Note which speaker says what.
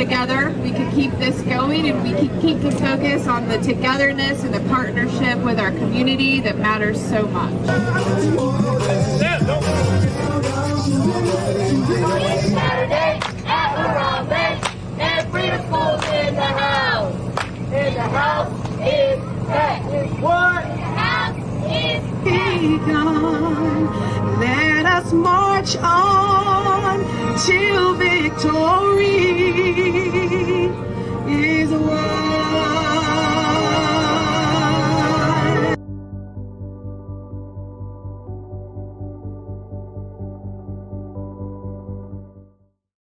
Speaker 1: together, we can keep this going, and we can keep the focus on the togetherness and the partnership with our community that matters so much.
Speaker 2: It's Saturday at Harambe, and Freedom School's in the house. And the house is packed. What? The house is
Speaker 1: Begun. Let us march on till victory.